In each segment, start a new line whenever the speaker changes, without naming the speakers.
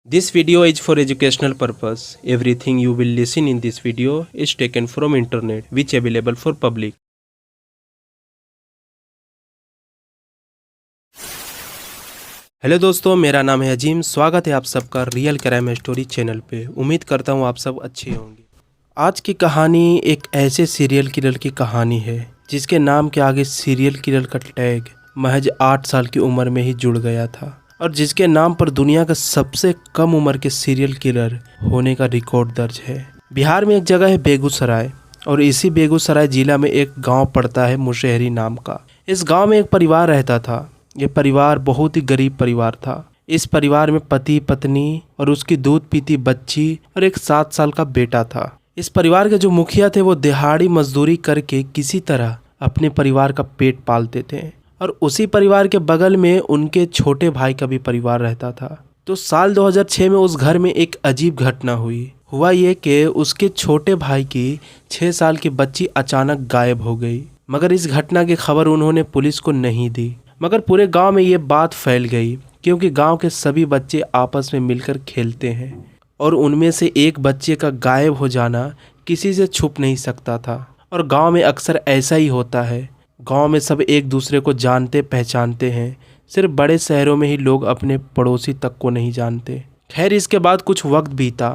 This video is for educational purpose. Everything you will listen in this video is taken from internet which available for public. Hello दोस्तों, मेरा नाम है अजीम। स्वागत है आप सबका रियल क्राइम स्टोरी चैनल पे। उम्मीद करता हूँ आप सब अच्छे होंगे। आज की कहानी एक ऐसे सीरियल किलर की कहानी है जिसके नाम के आगे सीरियल किलर का टैग महज 8 साल की उम्र में ही जुड़ गया था और जिसके नाम पर दुनिया का सबसे कम उम्र के सीरियल किलर होने का रिकॉर्ड दर्ज है। बिहार में एक जगह है बेगूसराय और इसी बेगूसराय जिला में एक गांव पड़ता है मुशहरी नाम का। इस गांव में एक परिवार रहता था। ये परिवार बहुत ही गरीब परिवार था। इस परिवार में पति पत्नी और उसकी दूध पीती बच्ची और एक 7 साल का बेटा था। इस परिवार के जो मुखिया थे वो दिहाड़ी मजदूरी करके किसी तरह अपने परिवार का पेट पालते थे और उसी परिवार के बगल में उनके छोटे भाई का भी परिवार रहता था। तो साल 2006 में उस घर में एक अजीब घटना हुआ ये कि उसके छोटे भाई की 6 साल की बच्ची अचानक गायब हो गई। मगर इस घटना की खबर उन्होंने पुलिस को नहीं दी। मगर पूरे गांव में ये बात फैल गई क्योंकि गांव के सभी बच्चे आपस में मिलकर खेलते हैं और उनमें से एक बच्चे का गायब हो जाना किसी से छुप नहीं सकता था। और गांव में अक्सर ऐसा ही होता है। गांव में सब एक दूसरे को जानते पहचानते हैं। सिर्फ बड़े शहरों में ही लोग अपने पड़ोसी तक को नहीं जानते। खैर, इसके बाद कुछ वक्त बीता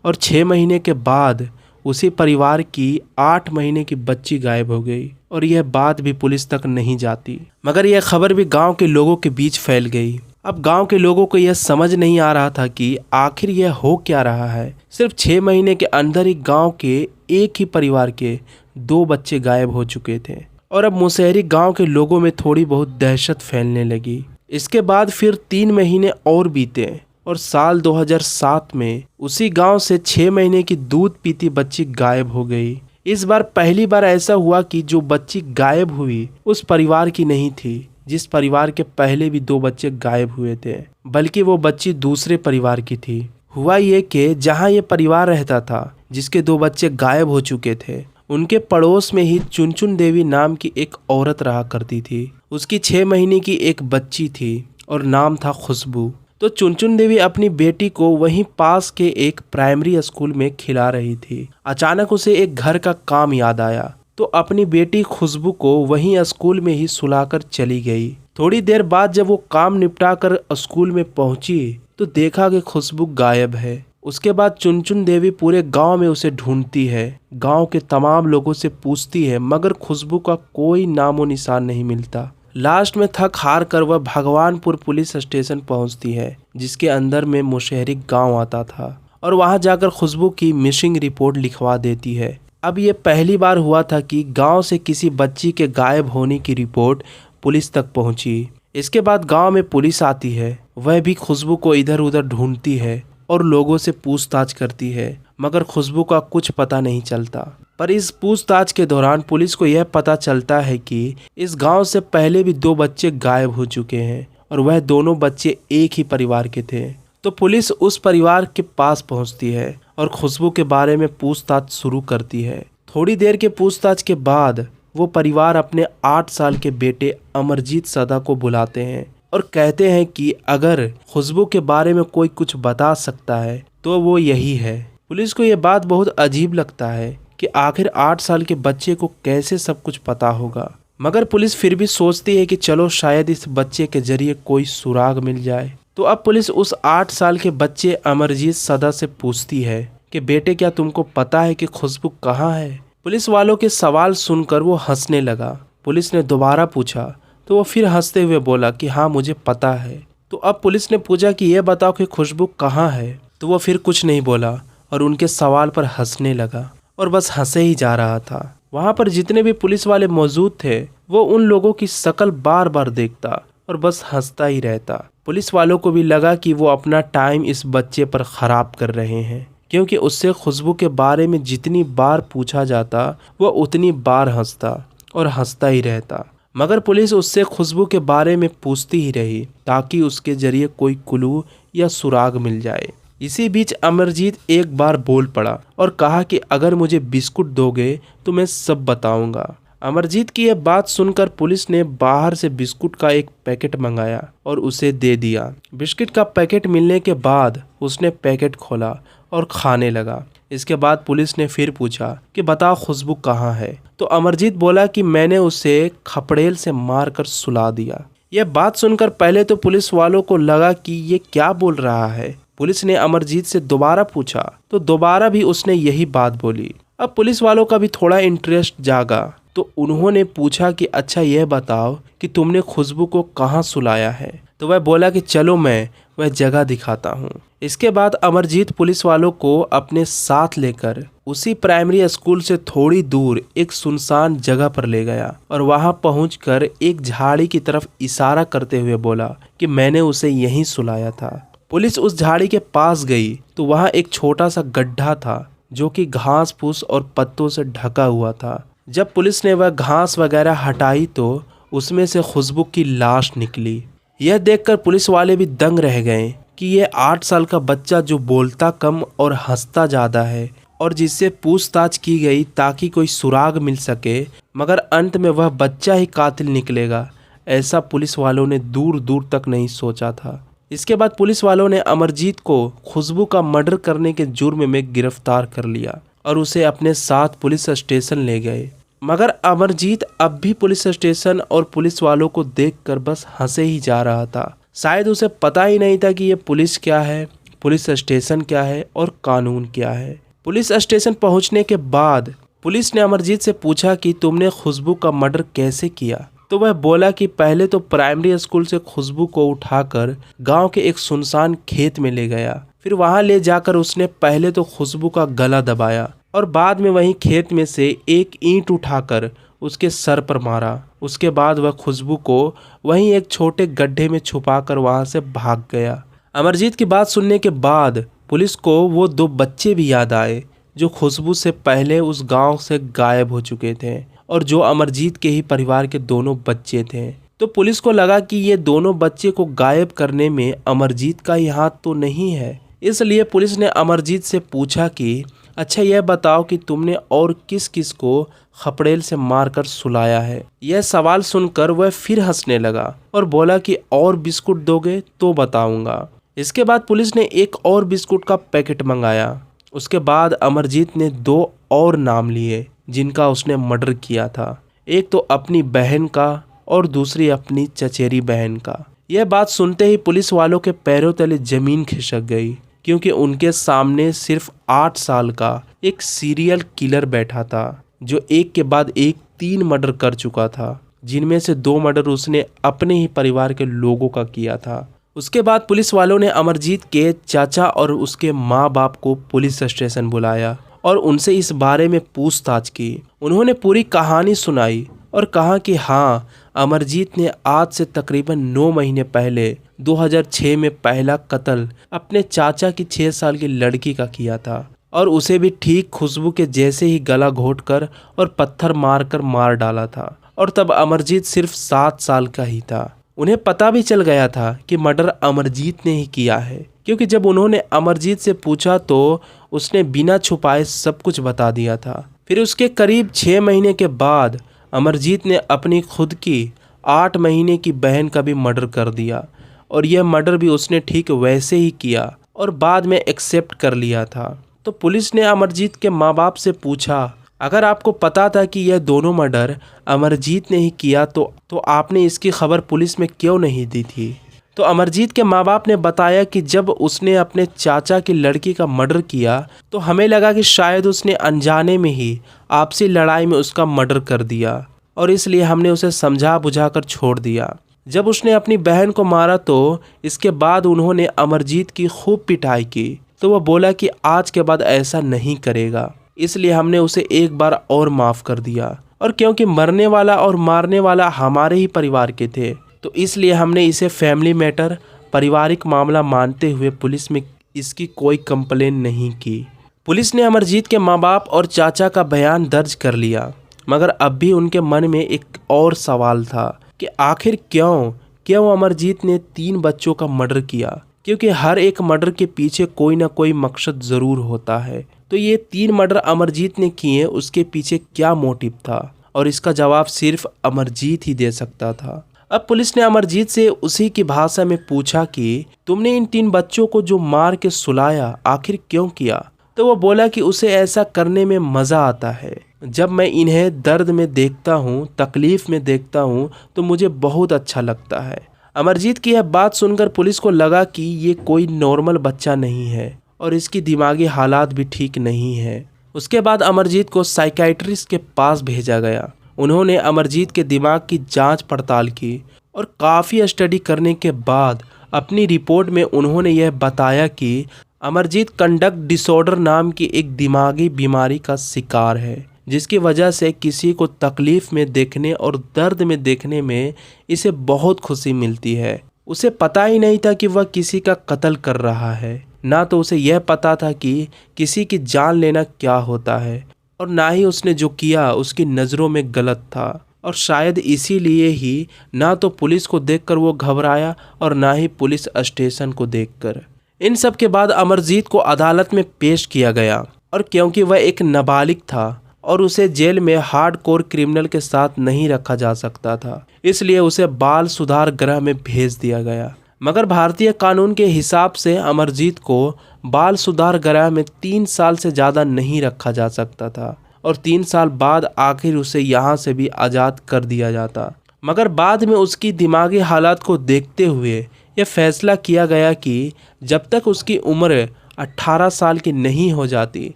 और 6 महीने के बाद उसी परिवार की 8 महीने की बच्ची गायब हो गई और यह बात भी पुलिस तक नहीं जाती। मगर यह खबर भी गांव के लोगों के बीच फैल गई। अब गांव के लोगों को यह समझ नहीं आ रहा था कि आखिर यह हो क्या रहा है। सिर्फ 6 महीने के अंदर ही गांव के एक ही परिवार के 2 बच्चे गायब हो चुके थे और अब मुशहरी गांव के लोगों में थोड़ी बहुत दहशत फैलने लगी। इसके बाद फिर 3 महीने और बीते और साल 2007 में उसी गांव से 6 महीने की दूध पीती बच्ची गायब हो गई। इस बार पहली बार ऐसा हुआ कि जो बच्ची गायब हुई उस परिवार की नहीं थी जिस परिवार के पहले भी 2 बच्चे गायब हुए थे, बल्कि वो बच्ची दूसरे परिवार की थी। हुआ ये कि जहां ये परिवार रहता था जिसके 2 बच्चे गायब हो चुके थे, उनके पड़ोस में ही चुनचुन देवी नाम की एक औरत रहा करती थी। उसकी 6 महीने की एक बच्ची थी और नाम था खुशबू। तो चुनचुन देवी अपनी बेटी को वहीं पास के एक प्राइमरी स्कूल में खिला रही थी। अचानक उसे एक घर का काम याद आया तो अपनी बेटी खुशबू को वहीं स्कूल में ही सुलाकर चली गई। थोड़ी देर बाद जब वो काम निपटा कर स्कूल में पहुंची तो देखा कि खुशबू गायब है। उसके बाद चुनचुन देवी पूरे गांव में उसे ढूंढती है, गांव के तमाम लोगों से पूछती है, मगर खुशबू का कोई नामो निशान नहीं मिलता। लास्ट में थक हार कर वह भगवानपुर पुलिस स्टेशन पहुंचती है जिसके अंदर में मुशहरी गांव आता था और वहां जाकर खुशबू की मिसिंग रिपोर्ट लिखवा देती है। अब ये पहली बार हुआ था कि गांव से किसी बच्ची के गायब होने की रिपोर्ट पुलिस तक पहुंची। इसके बाद गांव में पुलिस आती है, वह भी खुशबू को इधर उधर ढूंढती है और लोगों से पूछताछ करती है, मगर खुशबू का कुछ पता नहीं चलता। पर इस पूछताछ के दौरान पुलिस को यह पता चलता है कि इस गांव से पहले भी 2 बच्चे गायब हो चुके हैं और वह दोनों बच्चे एक ही परिवार के थे। तो पुलिस उस परिवार के पास पहुंचती है और खुशबू के बारे में पूछताछ शुरू करती है। थोड़ी देर के पूछताछ के बाद वो परिवार अपने 8 साल के बेटे अमरजीत सदा को बुलाते हैं और कहते हैं कि अगर खुशबू के बारे में कोई कुछ बता सकता है तो वो यही है। पुलिस को ये बात बहुत अजीब लगता है कि आखिर 8 साल के बच्चे को कैसे सब कुछ पता होगा, मगर पुलिस फिर भी सोचती है कि चलो शायद इस बच्चे के जरिए कोई सुराग मिल जाए। तो अब पुलिस उस 8 साल के बच्चे अमरजीत सदा से पूछती है कि बेटे, क्या तुमको पता है कि खुशबू कहाँ है? पुलिस वालों के सवाल सुनकर वो हंसने लगा। पुलिस ने दोबारा पूछा तो वो फिर हंसते हुए बोला कि हाँ, मुझे पता है। तो अब पुलिस ने पूछा कि ये बताओ कि खुशबू कहाँ है? तो वो फिर कुछ नहीं बोला और उनके सवाल पर हंसने लगा और बस हंसे ही जा रहा था। वहाँ पर जितने भी पुलिस वाले मौजूद थे वो उन लोगों की शक्ल बार बार देखता और बस हंसता ही रहता। पुलिस वालों को भी लगा कि वो अपना टाइम इस बच्चे पर खराब कर रहे हैं क्योंकि उससे खुशबू के बारे में जितनी बार पूछा जाता वो उतनी बार हंसता और हंसता ही रहता। मगर पुलिस उससे खुशबू के बारे में पूछती ही रही ताकि उसके जरिए कोई क्लू या सुराग मिल जाए। इसी बीच अमरजीत एक बार बोल पड़ा और कहा कि अगर मुझे बिस्कुट दोगे तो मैं सब बताऊंगा। अमरजीत की यह बात सुनकर पुलिस ने बाहर से बिस्कुट का एक पैकेट मंगाया और उसे दे दिया। बिस्किट का पैकेट मिलने के बाद उसने पैकेट खोला और खाने लगा। इसके बाद पुलिस ने फिर पूछा कि बताओ खुशबू कहाँ है। तो अमरजीत बोला कि मैंने उसे खपड़ेल से मारकर सुला दिया। यह बात सुनकर पहले तो पुलिस वालों को लगा कि ये क्या बोल रहा है। पुलिस ने अमरजीत से दोबारा पूछा तो दोबारा भी उसने यही बात बोली। अब पुलिस वालों का भी थोड़ा इंटरेस्ट जागा तो उन्होंने पूछा कि अच्छा यह बताओ कि तुमने खुशबू को कहाँ सुलाया है। तो वह बोला कि चलो मैं वह जगह दिखाता हूँ। इसके बाद अमरजीत पुलिस वालों को अपने साथ लेकर उसी प्राइमरी स्कूल से थोड़ी दूर एक सुनसान जगह पर ले गया और वहां पहुंचकर एक झाड़ी की तरफ इशारा करते हुए बोला कि मैंने उसे यहीं सुलाया था। पुलिस उस झाड़ी के पास गई तो वहां एक छोटा सा गड्ढा था जो कि घास फूस और पत्तों से ढका हुआ था। जब पुलिस ने वह घास वगैरह हटाई तो उसमें से खुशबू की लाश निकली। यह देखकर पुलिस वाले भी दंग रह गए कि यह 8 साल का बच्चा जो बोलता कम और हंसता ज़्यादा है और जिससे पूछताछ की गई ताकि कोई सुराग मिल सके, मगर अंत में वह बच्चा ही कातिल निकलेगा, ऐसा पुलिस वालों ने दूर दूर तक नहीं सोचा था। इसके बाद पुलिस वालों ने अमरजीत को खुशबू का मर्डर करने के जुर्म में गिरफ्तार कर लिया और उसे अपने साथ पुलिस स्टेशन ले गए। मगर अमरजीत अब भी पुलिस स्टेशन और पुलिस वालों को देखकर बस हंसे ही जा रहा था। शायद उसे पता ही नहीं था कि ये पुलिस क्या है, पुलिस स्टेशन क्या है और कानून क्या है। पुलिस स्टेशन पहुंचने के बाद पुलिस ने अमरजीत से पूछा कि तुमने खुशबू का मर्डर कैसे किया। तो वह बोला कि पहले तो प्राइमरी स्कूल से खुशबू को उठाकर गांव के एक सुनसान खेत में ले गया। फिर वहां ले जाकर उसने पहले तो खुशबू का गला दबाया और बाद में वहीं खेत में से एक ईंट उठाकर उसके सर पर मारा। उसके बाद वह खुशबू को वहीं एक छोटे गड्ढे में छुपाकर वहां से भाग गया। अमरजीत की बात सुनने के बाद पुलिस को वो 2 बच्चे भी याद आए जो खुशबू से पहले उस गांव से गायब हो चुके थे और जो अमरजीत के ही परिवार के दोनों बच्चे थे। तो पुलिस को लगा कि ये दोनों बच्चे को गायब करने में अमरजीत का ही हाथ तो नहीं है। इसलिए पुलिस ने अमरजीत से पूछा कि अच्छा यह बताओ कि तुमने और किस किस को खपड़ेल से मारकर सुलाया है। यह सवाल सुनकर वह फिर हंसने लगा और बोला कि और बिस्कुट दोगे तो बताऊंगा। इसके बाद पुलिस ने एक और बिस्कुट का पैकेट मंगाया। उसके बाद अमरजीत ने 2 और नाम लिए जिनका उसने मर्डर किया था। एक तो अपनी बहन का और दूसरी अपनी चचेरी बहन का। यह बात सुनते ही पुलिस वालों के पैरों तले जमीन खिसक गई क्योंकि उनके सामने सिर्फ 8 साल का एक सीरियल किलर बैठा था जो एक के बाद एक 3 मर्डर कर चुका था, जिनमें से 2 मर्डर उसने अपने ही परिवार के लोगों का किया था। उसके बाद पुलिस वालों ने अमरजीत के चाचा और उसके माँ बाप को पुलिस स्टेशन बुलाया और उनसे इस बारे में पूछताछ की। उन्होंने पूरी कहानी सुनाई और कहा कि हाँ, अमरजीत ने आज से तकरीबन 9 महीने पहले 2006 में पहला कत्ल अपने चाचा की 6 साल की लड़की का किया था और उसे भी ठीक खुशबू के जैसे ही गला घोंटकर और पत्थर मारकर मार डाला था। और तब अमरजीत सिर्फ 7 साल का ही था। उन्हें पता भी चल गया था कि मर्डर अमरजीत ने ही किया है, क्योंकि जब उन्होंने अमरजीत से पूछा तो उसने बिना छुपाए सब कुछ बता दिया था। फिर उसके करीब 6 महीने के बाद अमरजीत ने अपनी खुद की 8 महीने की बहन का भी मर्डर कर दिया और यह मर्डर भी उसने ठीक वैसे ही किया और बाद में एक्सेप्ट कर लिया था। तो पुलिस ने अमरजीत के माँ बाप से पूछा, अगर आपको पता था कि यह दोनों मर्डर अमरजीत ने ही किया तो आपने इसकी खबर पुलिस में क्यों नहीं दी थी। तो अमरजीत के माँ बाप ने बताया कि जब उसने अपने चाचा की लड़की का मर्डर किया तो हमें लगा कि शायद उसने अनजाने में ही आपसी लड़ाई में उसका मर्डर कर दिया और इसलिए हमने उसे समझा बुझाकर छोड़ दिया। जब उसने अपनी बहन को मारा तो इसके बाद उन्होंने अमरजीत की खूब पिटाई की तो वह बोला कि आज के बाद ऐसा नहीं करेगा, इसलिए हमने उसे एक बार और माफ़ कर दिया। और क्योंकि मरने वाला और मारने वाला हमारे ही परिवार के थे तो इसलिए हमने इसे फैमिली मैटर, पारिवारिक मामला मानते हुए पुलिस में इसकी कोई कंप्लेन नहीं की। पुलिस ने अमरजीत के माँ बाप और चाचा का बयान दर्ज कर लिया, मगर अब भी उनके मन में एक और सवाल था कि आखिर क्यों अमरजीत ने 3 बच्चों का मर्डर किया, क्योंकि हर एक मर्डर के पीछे कोई ना कोई मकसद ज़रूर होता है। तो ये 3 मर्डर अमरजीत ने किए, उसके पीछे क्या मोटिव था और इसका जवाब सिर्फ अमरजीत ही दे सकता था। अब पुलिस ने अमरजीत से उसी की भाषा में पूछा कि तुमने इन 3 बच्चों को जो मार के सुलाया आखिर क्यों किया? तो वो बोला कि उसे ऐसा करने में मज़ा आता है। जब मैं इन्हें दर्द में देखता हूँ, तकलीफ़ में देखता हूँ तो मुझे बहुत अच्छा लगता है। अमरजीत की यह बात सुनकर पुलिस को लगा कि ये कोई नॉर्मल बच्चा नहीं है और इसकी दिमागी हालात भी ठीक नहीं है। उसके बाद अमरजीत को साइकियाट्रिस्ट के पास भेजा गया। उन्होंने अमरजीत के दिमाग की जांच पड़ताल की और काफ़ी स्टडी करने के बाद अपनी रिपोर्ट में उन्होंने यह बताया कि अमरजीत कंडक्ट डिसऑर्डर नाम की एक दिमागी बीमारी का शिकार है, जिसकी वजह से किसी को तकलीफ़ में देखने और दर्द में देखने में इसे बहुत खुशी मिलती है। उसे पता ही नहीं था कि वह किसी का कत्ल कर रहा है, ना तो उसे यह पता था कि किसी की जान लेना क्या होता है, और ना ही उसने जो किया उसकी नज़रों में गलत था। और शायद इसीलिए ही ना तो पुलिस को देखकर वो घबराया और ना ही पुलिस स्टेशन को देखकर। इन सब के बाद अमरजीत को अदालत में पेश किया गया, और क्योंकि वह एक नाबालिग था और उसे जेल में हार्डकोर क्रिमिनल के साथ नहीं रखा जा सकता था, इसलिए उसे बाल सुधार गृह में भेज दिया गया। मगर भारतीय कानून के हिसाब से अमरजीत को बाल सुधार गृह में 3 साल से ज़्यादा नहीं रखा जा सकता था, और 3 साल बाद आखिर उसे यहाँ से भी आज़ाद कर दिया जाता। मगर बाद में उसकी दिमागी हालात को देखते हुए यह फैसला किया गया कि जब तक उसकी उम्र 18 साल की नहीं हो जाती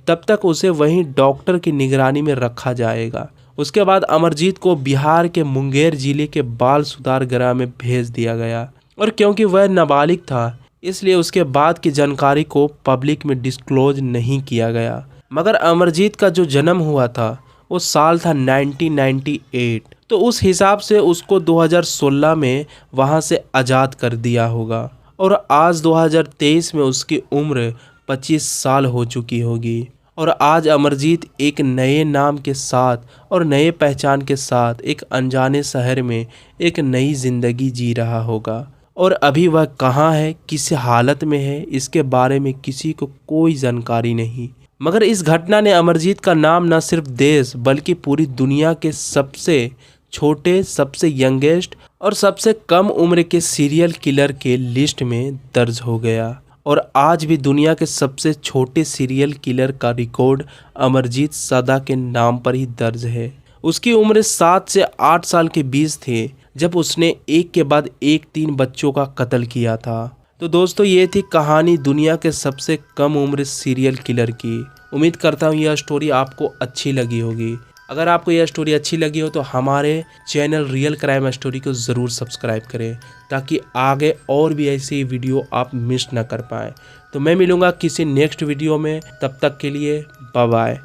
तब तक उसे वहीं डॉक्टर की निगरानी में रखा जाएगा। उसके बाद अमरजीत को बिहार के मुंगेर जिले के बाल सुधार गृह में भेज दिया गया, और क्योंकि वह नाबालिग था इसलिए उसके बाद की जानकारी को पब्लिक में डिस्क्लोज नहीं किया गया। मगर अमरजीत का जो जन्म हुआ था वो साल था 1998, तो उस हिसाब से उसको 2016 में वहाँ से आज़ाद कर दिया होगा, और आज 2023 में उसकी उम्र 25 साल हो चुकी होगी। और आज अमरजीत एक नए नाम के साथ और नए पहचान के साथ एक अनजाने शहर में एक नई ज़िंदगी जी रहा होगा। और अभी वह कहाँ है, किस हालत में है, इसके बारे में किसी को कोई जानकारी नहीं। मगर इस घटना ने अमरजीत का नाम न सिर्फ देश बल्कि पूरी दुनिया के सबसे छोटे, सबसे यंगेस्ट और सबसे कम उम्र के सीरियल किलर के लिस्ट में दर्ज हो गया। और आज भी दुनिया के सबसे छोटे सीरियल किलर का रिकॉर्ड अमरजीत सदा के नाम पर ही दर्ज है। उसकी उम्र 7 से 8 साल के बीच थी जब उसने एक के बाद एक 3 बच्चों का कत्ल किया था। तो दोस्तों, ये थी कहानी दुनिया के सबसे कम उम्र सीरियल किलर की। उम्मीद करता हूँ यह स्टोरी आपको अच्छी लगी होगी। अगर आपको यह स्टोरी अच्छी लगी हो तो हमारे चैनल रियल क्राइम स्टोरी को ज़रूर सब्सक्राइब करें, ताकि आगे और भी ऐसी वीडियो आप मिस ना कर पाएँ। तो मैं मिलूँगा किसी नेक्स्ट वीडियो में, तब तक के लिए बाय बाय।